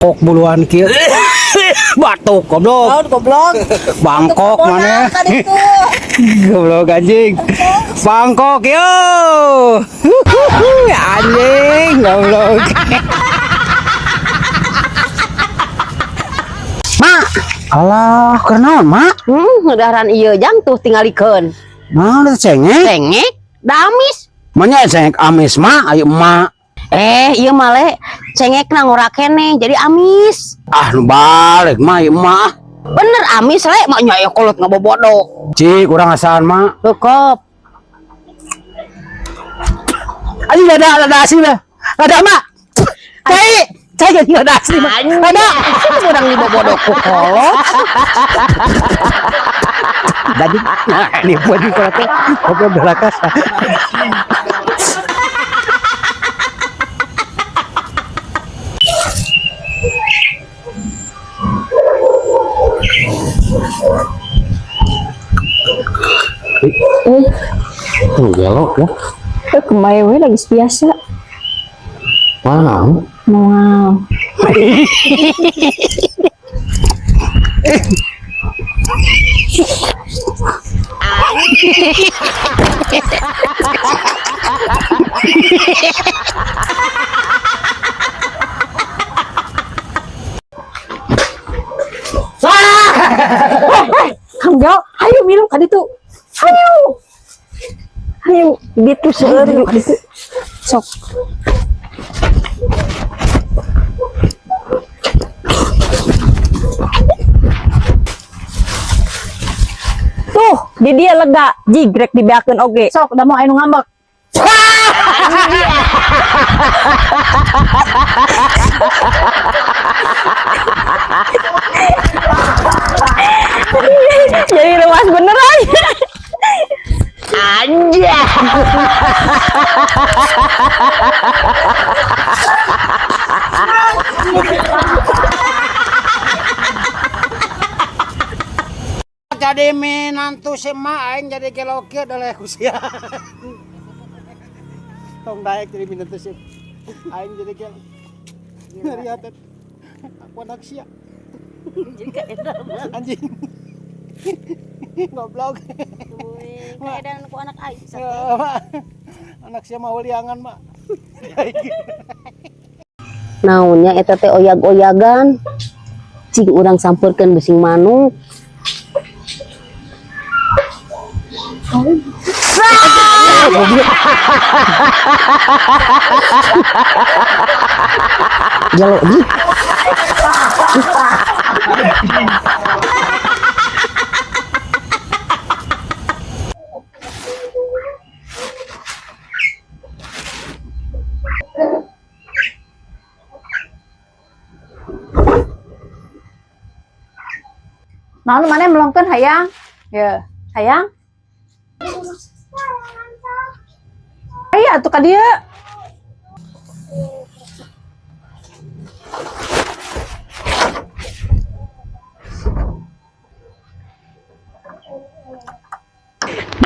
Bangkok buluan kieu. Batuk goblok. Naon goblok? Bangkok mana? Goblok anjing. Bangkok yo. Anjing goblok. Mak, alah kenaon mak? Ngedaran ieu jang tuh tingalikeun. Nah, udah cengek. Cengek, da amis. Manya cengek amis mak, ayo mak. Ieu mah le, cengek na ngora keneh jadi amis. Ah, nu balik mak, ayo mak. Bener amis le, mak nya kolot ngabobodo. Cik, kurang asaan mak. Cukup. Ayo ada asli lah. Ada mak. Cai jadi ada asli mak. Ada. Kurang dibobodo ku kolot. Jadi, nah ini buat di kolot teh. Ngobrol belakas. Gelok ya. Kemarin we lagi biasa. Wow. Wow. Kang Jo, ayo minum ka ditu. Ayo. Ayo, ditu seueur yuk ditu. Sok. Tuh, di dia lega, jigrek dibeakeun oge. Sok, da mau anu ngambek. Jadi lemas beneran. Anjay. Jadi menantu si mak aing jadi gelokir adalah kusia. Tong daek jadi menantu si aing jadi gel. Lihat aku anak sia. Anjing. Goblok. Kaedan ku anak aing. Anak sia mah liangan mak. Naonnya eta teh oyag-oyagan. Cing urang sampurkeun besing manuk. Jaluk di. Nah, lu mana melongkeun hayang? Ya, hayang. Ayo atuh ka dieu.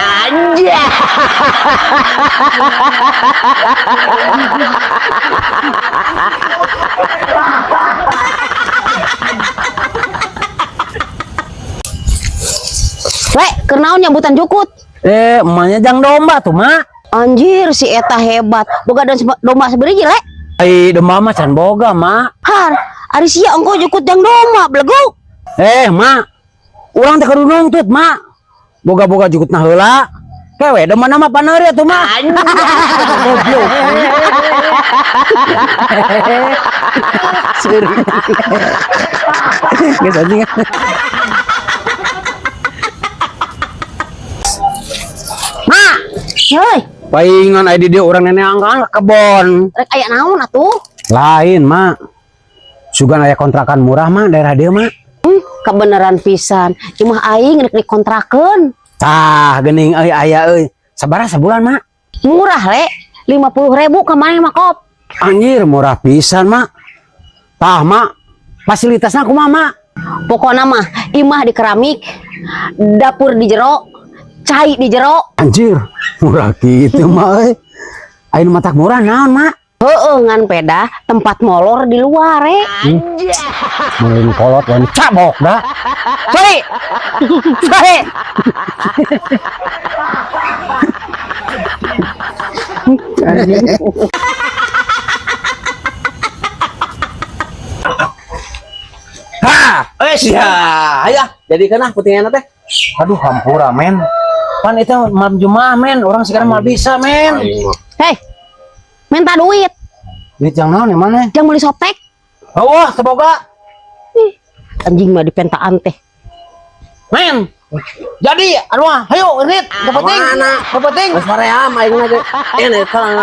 Anjay. Weh, kenaon nyambutan jukut? Emaknya jang domba tuh mak. Anjir, si eta hebat. Boga domba sabeureji le? Ai domba mah can boga mak. Har, ari sia engko jukut jang domba blegok. Mak. Urang teh kudu nuntut mak. Boga-boga jukutna heula. Kewe domba nama paneuri atuh mak. Goblok. Seru. Geus anjing. Mak, heuy. Paingan aya di dieu urang nenek angkang ke kebon. Rek aya naon atuh? Lain mak. Sugan aya kontrakan murah mak daerah dieu mak. Kebenaran pisan. Cuma aing rek dikontrakeun. Tah geuning euy aya euy. Sabaraha sebulan mak? Murah le, 50.000 ka maneh mah kop. Anjir murah pisan mak. Tah mak, fasilitasna kumaha mak? Pokokna mah imah di keramik, dapur di jero, cai di jero. Anjir, murah gitu mak euy. Ayeuna matak murah naon mak? ngan peda tempat molor di luar Mulai kolot wan cabok dah. Sorry. Sorry. Ya, ayo jadi kena putingnya teh. Aduh hampura men. Pan itu malam Jumat men, orang sekarang mal bisa men. hei minta duit Duit yang naon yang mana? yang beli sotek Oh, semoga anjing mah dipentaan teh men. Jadi, aduh, ayo Rit, dapeting. Dapeting. Mas Maream aing mah teh. Ini kan.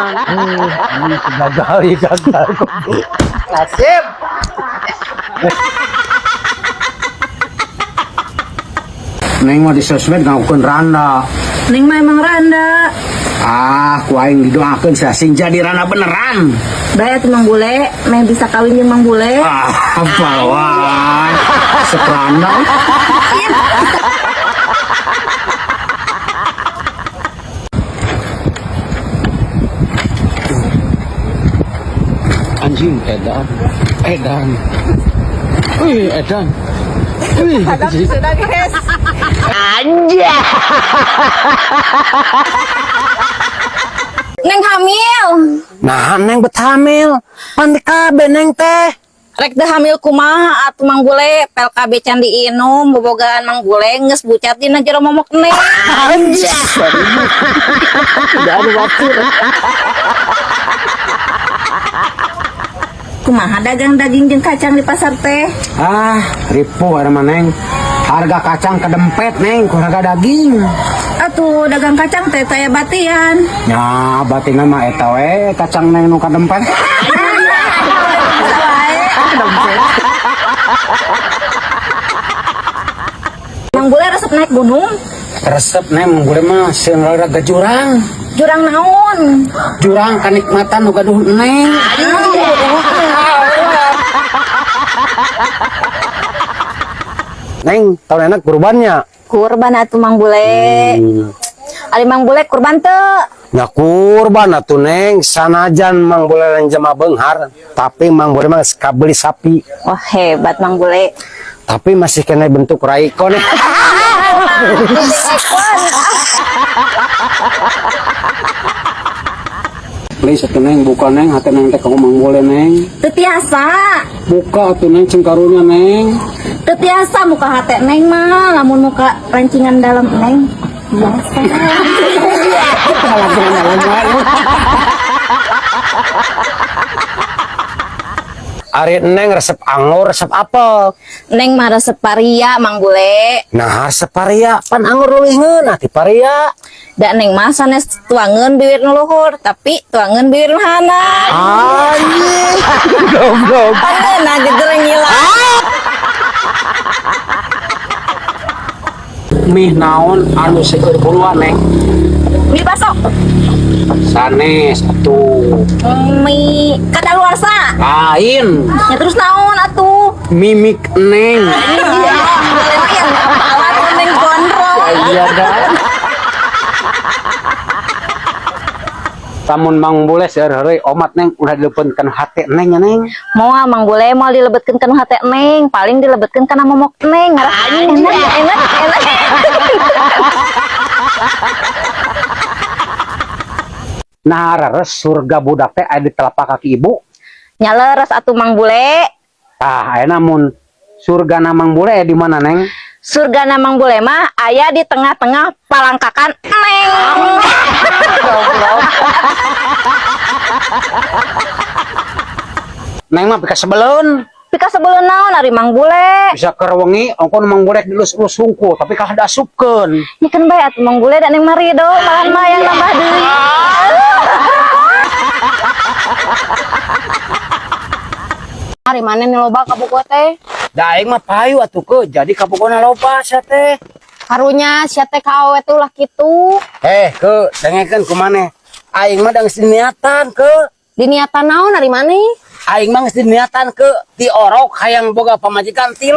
Gagal. Nasib. Neng mah di sosmed ngakukeun randa. Neng mah emang randa Ah, ku aing didoakeun sasing jadi randa beneran. daya tuh Mang Bule meh bisa kawin jeung Mang Bule Ah, apa wae. Sekranda. Anjing edan. Edan. Neng hamil Nah, neng bethamil. Pandi kabe neng teh. rek teu hamil kumaha atuh Mang Bule pel KB can diinum bobogaan Mang Bule geus bucat dina jero momok neng Udah ada waktu. kumaha dagang daging jeung kacang di pasar teh Ah, ripuh ada mah neng. Harga kacang kedempet neng, ku harga daging. atuh dagang kacang teh saya batian Ya, batingan mah eta we kacang neng nu kadempet. Mang Bule resep naik gunung Resep neng menggule mah sieun olahraga jurang. jurang naon Jurang kanikmatan nu gaduh neng. Neng, tahun enak kurbannya. kurban atuh Mang Bule ari Mang Bule kurban teu Ya kurban atuh neng, sanajan Mang Bule lain jama beunghar, tapi Mang Bule mah kabeli sapi. wah hebat Mang Bule Tapi masih kena bentuk raiko nih. Please atuh neng, buka neng, hati neng teh Mang Bule neng. teu tiasa Buka atuh neng cengkarunya neng. teu tiasa muka hate neng mah lamun muka rancingan dalam neng biasa Ari neng resep anggur, resep apel. neng mah resep paria Mang Bule Nah, resep paria, pan anggur leuwihkeun ati paria. da neng mah sanes tuangeun bibir nu luhur tapi tuangeun bibir nu handap Anjing. Goblok. pangeuna gegereng ngilang Mih naon anu seueur buruan neng. mie baso Sanes atuh. mie kadaluarsa Lain. ya terus naon atuh Mimik neng. neng gondrong Iya dah. Tamun Mang Bule seueur heureuy omat neng udah dilepeuntkeun hate neng ya neng. moal Mang Bule mau dilebetkeun kana hate neng paling dilebetkeun kana momok neng enak Nah, rares surga budak teh aya di telapak kaki ibu. nyaleres atuh Mang Bule Tah, aya namun surga na Mang Bule di mana neng? surga Mang Bule mah aya di tengah-tengah palangkakan neng Neng mah pika sebeleun. pika sebelum naon ari Mang Bule Bisa kerwengi ongkon Mang Bule dilus-lus sungku tapi kalah dasupkeun. ini kan bae atuh Mang Bule dan neng marido malahan mah yang nambah deui hari mana nih loba kabuku teh Da aing mah payu atuh ke, jadi kapokona loba sia teh. karunya sia teh ka awewe tuh lah kitu Ke, dengekeun kumaneh. Aing mah geus niatan ke. diniatan naon dari mana Aing mah geus niatan ke ti orok hayang boga pamajikan 3.